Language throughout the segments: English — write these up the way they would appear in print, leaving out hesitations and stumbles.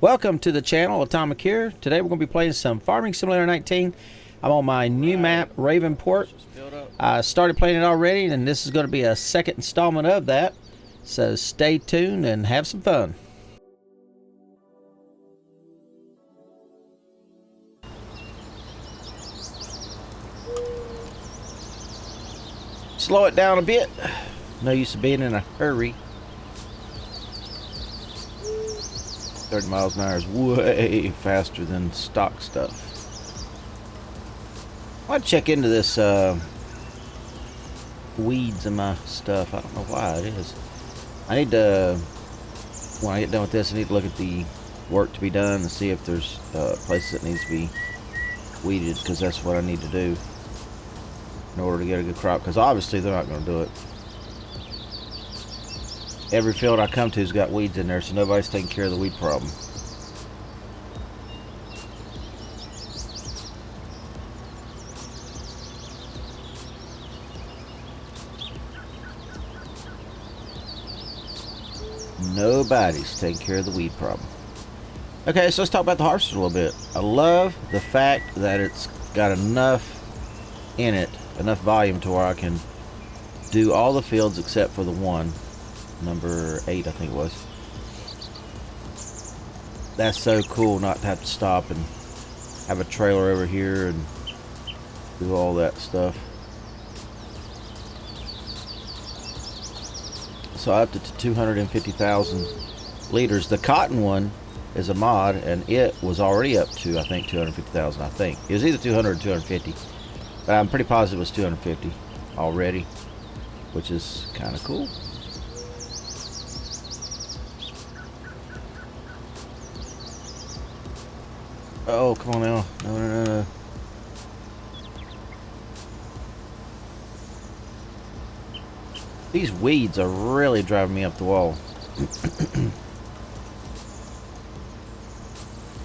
Welcome to the channel, Atomic here. Today we're going to be playing some Farming Simulator 19. I'm on my new map, Ravenport. I started playing it already, and this is going to be a second installment of that. So stay tuned and have some fun. Slow it down a bit. No use of being in a hurry. 30 miles an hour is way faster than stock stuff. I want to check into this weeds in my stuff. I don't know why it is. I need to, when I get done with this, I need to look at the work to be done and see if there's places that needs to be weeded, because that's what I need to do in order to get a good crop, because obviously they're not going to do it. Every field I come to has got weeds in there, so nobody's taking care of the weed problem. Nobody's taking care of the weed problem. Okay, so let's talk about the harvest a little bit. I love the fact that it's got enough in it, enough volume to where I can do all the fields except for the one. Number 8, I think it was. That's so cool not to have to stop and have a trailer over here and do all that stuff. So I upped it to 250,000 liters. The cotton one is a mod, and it was already up to, I think, 250,000. I think it was either 200 or 250, but I'm pretty positive it was 250 already, which is kind of cool. Oh, come on now. No. These weeds are really driving me up the wall.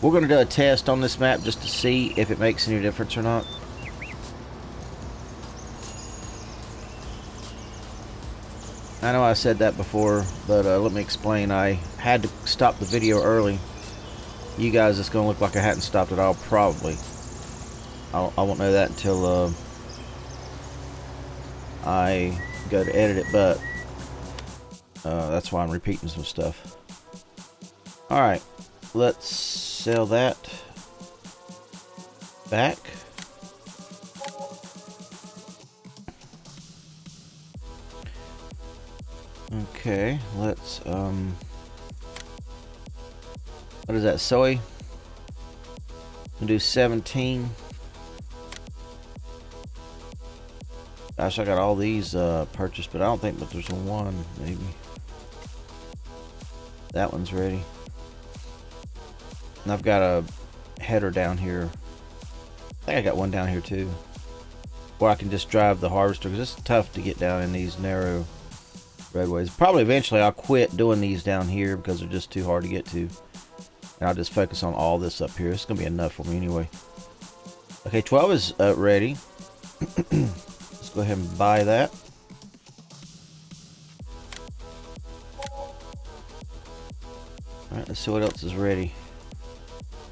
We're going to do a test on this map just to see if it makes any difference or not. I know I said that before, but let me explain. I had to stop the video early. You guys, it's going to look like I hadn't stopped at all, probably. I won't know that until I go to edit it, but that's why I'm repeating some stuff. Alright, let's sell that back. Okay, let's what is that, soy? We'll do 17. Gosh, I got all these purchased, but I don't think that there's one, maybe. That one's ready. And I've got a header down here. I think I got one down here too, where I can just drive the harvester, because it's tough to get down in these narrow roadways. Probably eventually I'll quit doing these down here because they're just too hard to get to. And I'll just focus on all this up here. It's going to be enough for me anyway. Okay, 12 is ready. Let's go ahead and buy that. Alright, let's see what else is ready.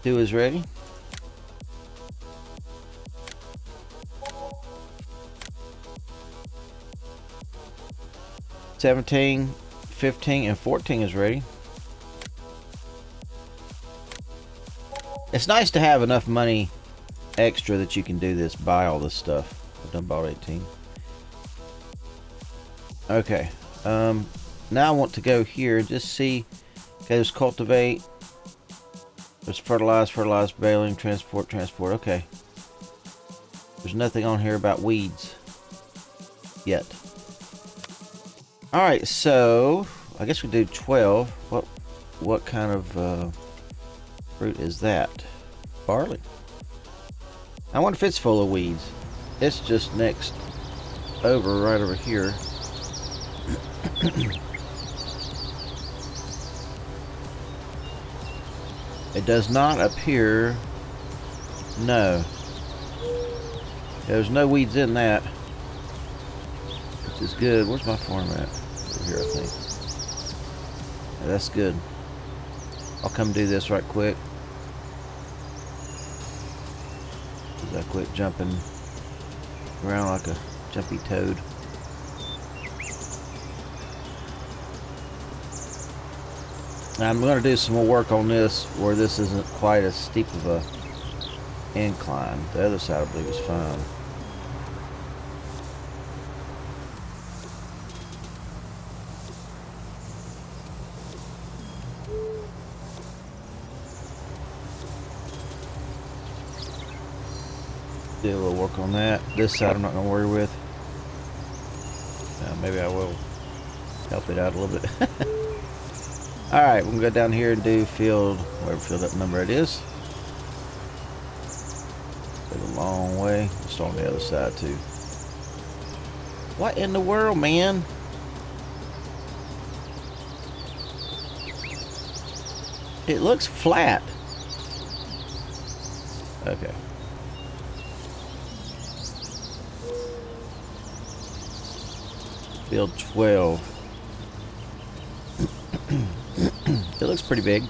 2 is ready. $17, $15, and $14 is ready. It's nice to have enough money extra that you can do this, buy all this stuff. I've done bought 18. Okay, now I want to go here and just see. Okay, there's cultivate, there's fertilize, baling, transport. Okay, there's nothing on here about weeds yet. Alright, so I guess we do 12. What kind of fruit is that? Barley. I wonder if it's full of weeds. It's just next over, right over here. It does not appear. No. There's no weeds in that, which is good. Where's my farm at? Over here, I think. Yeah, that's good. I'll come do this right quick. I quit jumping around like a jumpy toad. Now I'm going to do some more work on this where this isn't quite as steep of a incline. The other side I believe is fine. Do a little work on that. This side I'm not going to worry with. Maybe I will help it out a little bit. Alright, we're going to go down here and do field, whatever field that number it is. Go a long way. Let's start on the other side too. What in the world, man? It looks flat. Okay. Field 12. It looks pretty big.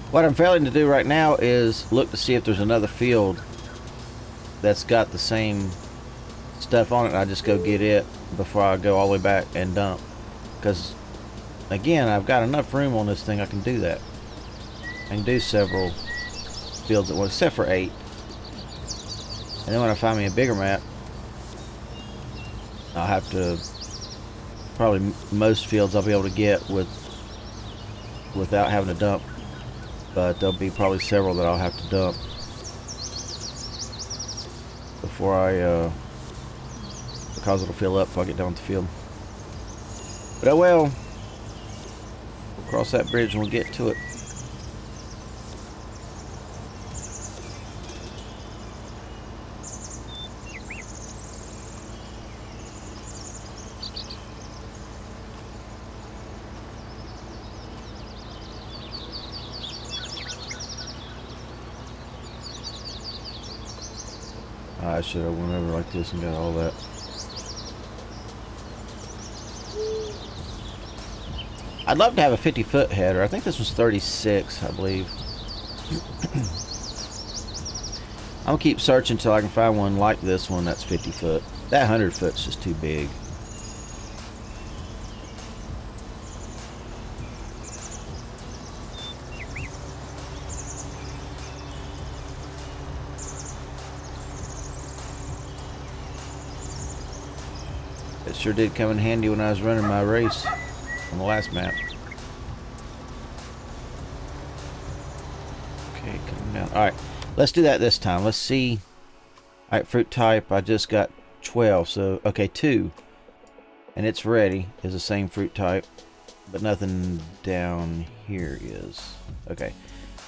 What I'm failing to do right now is look to see if there's another field that's got the same stuff on it. I just go get it before I go all the way back and dump. Because, again, I've got enough room on this thing I can do that. I can do several fields at once, except for 8. And then when I find me a bigger map, I'll have to, probably most fields I'll be able to get without having to dump. But there'll be probably several that I'll have to dump before because it'll fill up if I get down with the field. But oh well. We'll cross that bridge and we'll get to it. I should have went over like this and got all that. I'd love to have a 50-foot header. I think this was 36, I believe. I'm going to keep searching until I can find one like this one that's 50 foot. That 100 foot's just too big. It sure did come in handy when I was running my race on the last map. Okay, coming down. Alright, let's do that this time. Let's see. Alright, fruit type, I just got 12. So, okay, 2. And it's ready. Is the same fruit type. But nothing down here is. Okay,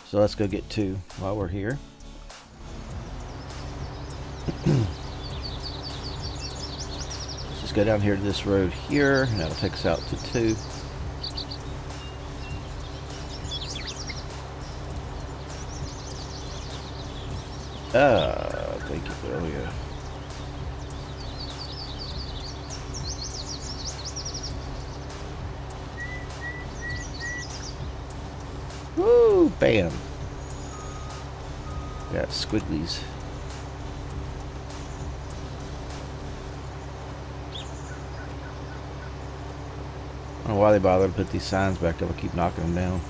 so let's go get 2 while we're here. Let's go down here to this road here, and that'll take us out to 2. Thank you, oh yeah. Woo, bam. Got squigglies. I don't know why they bother to put these signs back up. I keep knocking them down.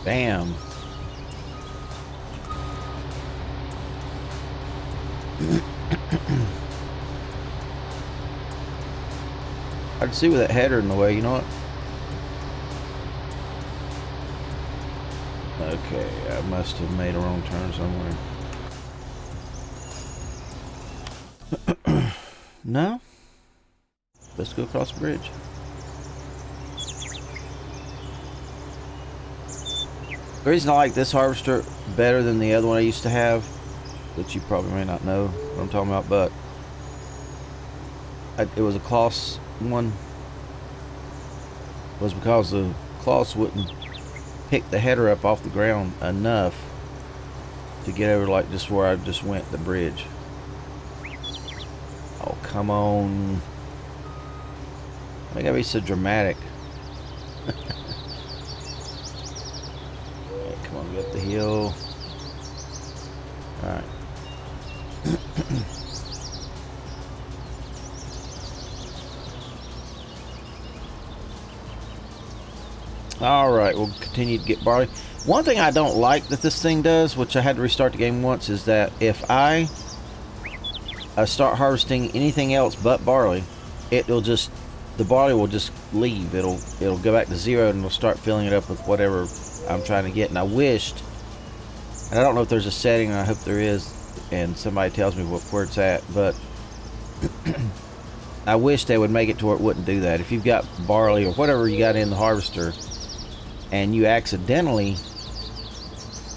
Bam. I can see with that header in the way, you know what? Okay, I must have made a wrong turn somewhere. No? Let's go across the bridge. The reason I like this harvester better than the other one I used to have, which you probably may not know what I'm talking about, but it was a Kloss one, was because the Kloss wouldn't pick the header up off the ground enough to get over like just where I just went, the bridge. Oh, come on. I gotta be so dramatic. Right, come on, get up the hill. Alright. Alright, we'll continue to get barley. One thing I don't like that this thing does, which I had to restart the game once, is that if I start harvesting anything else but barley, the barley will just leave. It'll go back to 0 and it'll start filling it up with whatever I'm trying to get. And I wished, and I don't know if there's a setting, and I hope there is, and somebody tells me where it's at, but I wish they would make it to where it wouldn't do that. If you've got barley or whatever you got in the harvester and you accidentally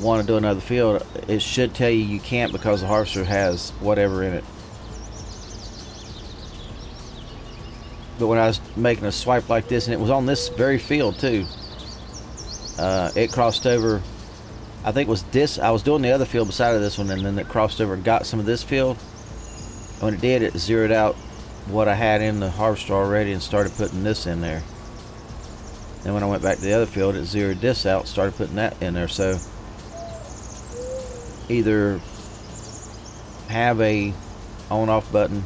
want to do another field, it should tell you can't because the harvester has whatever in it. But when I was making a swipe like this, and it was on this very field too, it crossed over. I think it was this. I was doing the other field beside of this one, and then it crossed over and got some of this field. And when it did, it zeroed out what I had in the harvester already and started putting this in there. Then when I went back to the other field, it zeroed this out, started putting that in there. So either have a on-off button,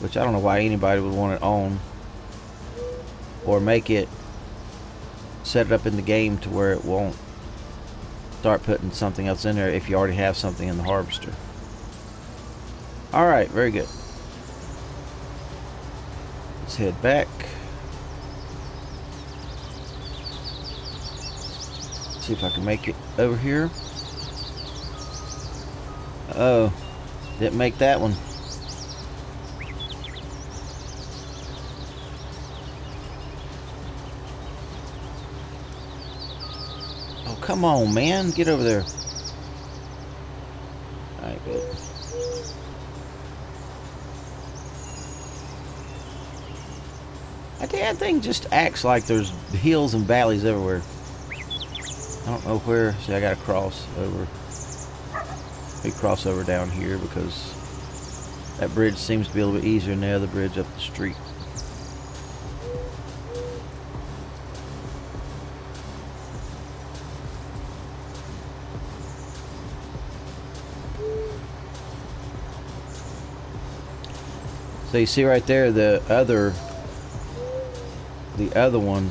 which I don't know why anybody would want it on, or make it, set it up in the game to where it won't start putting something else in there if you already have something in the harvester. Alright, very good. Let's head back. See if I can make it over here. Oh, didn't make that one. Oh, come on, man. Get over there. Alright, good. That thing just acts like there's hills and valleys everywhere. I don't know where. See, I gotta cross over. We cross over down here because that bridge seems to be a little bit easier than the other bridge up the street. So you see right there, the other one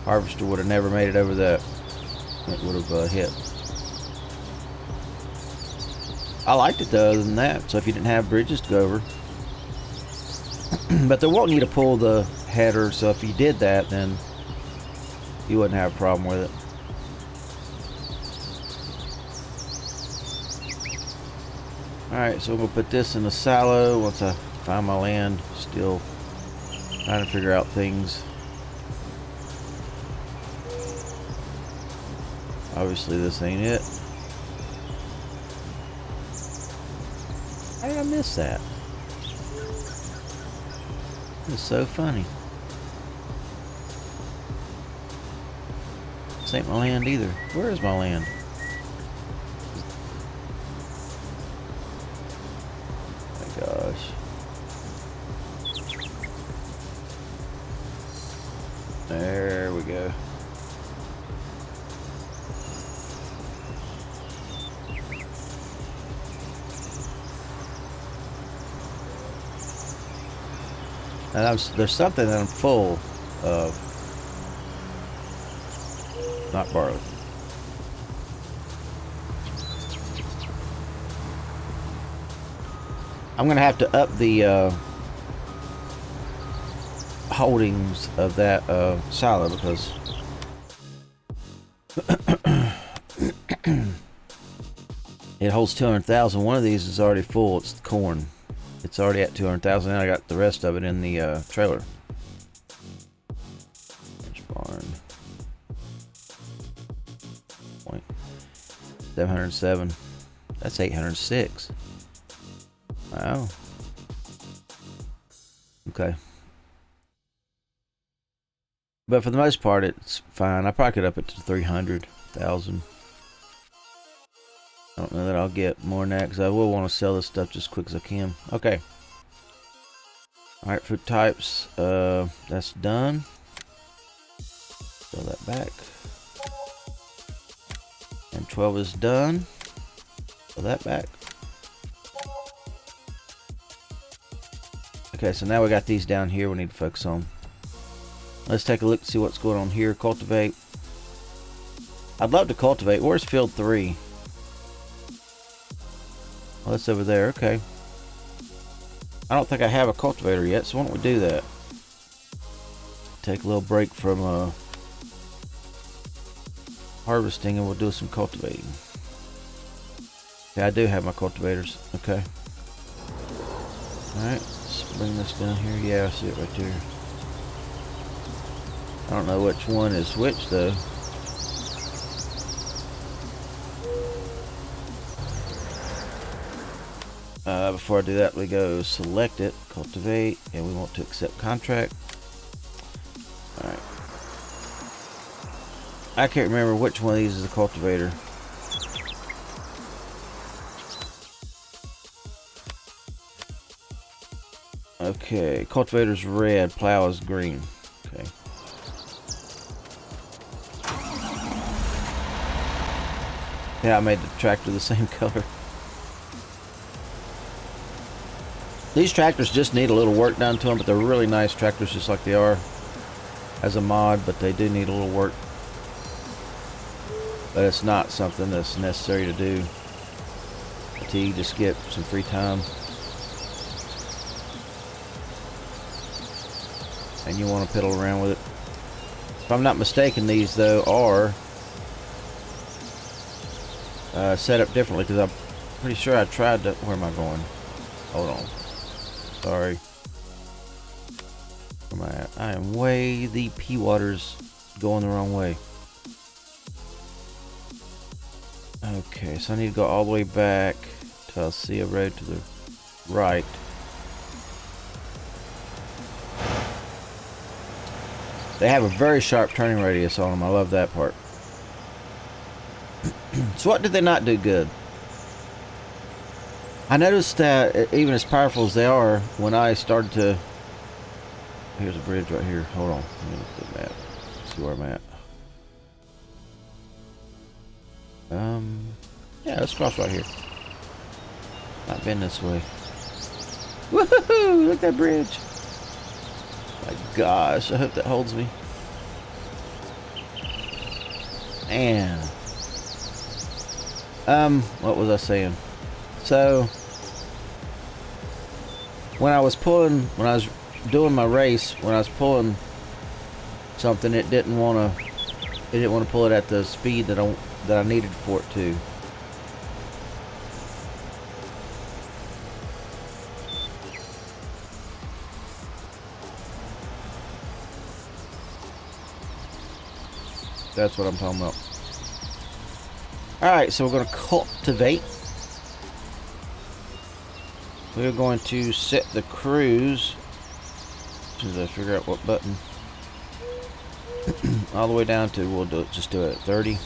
harvester would have never made it over that. It would have hit. I liked it though, other than that. So if you didn't have bridges to go over, but they're wanting you to pull the header. So if you did that, then you wouldn't have a problem with it. Alright, so I'm going to put this in the silo once I find my land. Still trying to figure out things. Obviously this ain't it. How did I miss that? It's so funny. This ain't my land either. Where is my land? Oh my gosh. There we go. And there's something that I'm full of. Not barley. I'm going to have to up the holdings of that silo because it holds 200,000. One of these is already full. It's the corn. It's already at 200,000, and I got the rest of it in the trailer. There's barn. 707. That's 806. Wow. Okay. But for the most part, it's fine. I probably could up it to 300,000. I don't know that I'll get more than that because I will want to sell this stuff just as quick as I can. Okay. Alright, food types. That's done. Throw that back. And 12 is done. Throw that back. Okay, so now we got these down here we need to focus on. Let's take a look and see what's going on here. Cultivate. I'd love to cultivate. Where's field 3? Oh, that's over there. Okay. I don't think I have a cultivator yet, so why don't we do that? Take a little break from harvesting and we'll do some cultivating. Okay, I do have my cultivators. Okay. Alright, let's bring this down here. Yeah, I see it right there. I don't know which one is which though. Before I do that, we go select it, cultivate, and we want to accept contract. Alright. I can't remember which one of these is a cultivator. Okay, cultivator's red, plow is green. Okay. Yeah, I made the tractor the same color. These tractors just need a little work done to them, but they're really nice tractors just like they are as a mod, but they do need a little work. But it's not something that's necessary to do until you just get some free time. And you want to piddle around with it. If I'm not mistaken, these though are set up differently because I'm pretty sure I tried to. Where am I going? Hold on. Sorry. Where am I at? I am way the P waters going the wrong way. Okay, so I need to go all the way back till I see a road to the right. They have a very sharp turning radius on them. I love that part. So what did they not do good? I noticed that even as powerful as they are, when I started to... Here's a bridge right here. Hold on. Let me look at the map. See where I'm at. Yeah, let's cross right here. Not been this way. Woohoo! Look at that bridge. My gosh, I hope that holds me. And what was I saying? So when I was doing my race, when I was pulling something, it didn't want to pull it at the speed that I needed for it to. That's what I'm talking about. Alright, so we're going to cultivate. We're going to set the cruise. As soon as I figure out what button. All the way down to, we'll just do it at 30.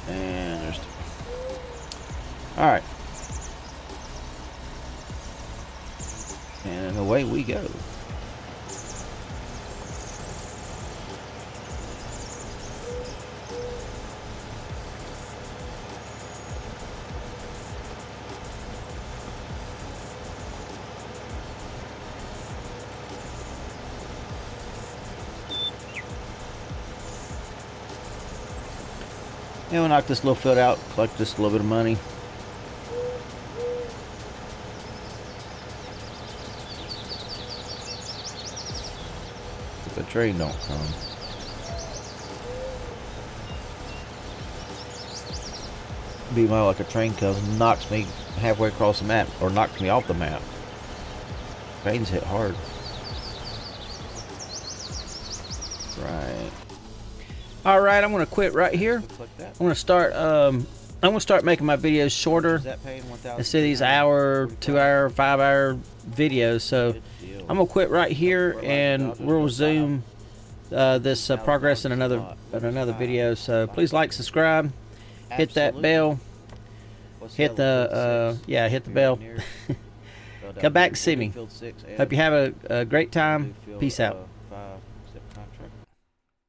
And there's... Alright. And away we go. And we'll knock this little field out, collect just a little bit of money. If the train don't come. Be more like a train comes and knocks me halfway across the map, or knocks me off the map. Veins hit hard. Right. All right, I'm gonna quit right here. I'm gonna start making my videos shorter instead of these hour, 2 hour, 5 hour videos. So I'm gonna quit right here, and we'll resume this progress in another video. So please like, subscribe, hit that bell, hit the bell. Come back and see me. Hope you have a great time. Peace out.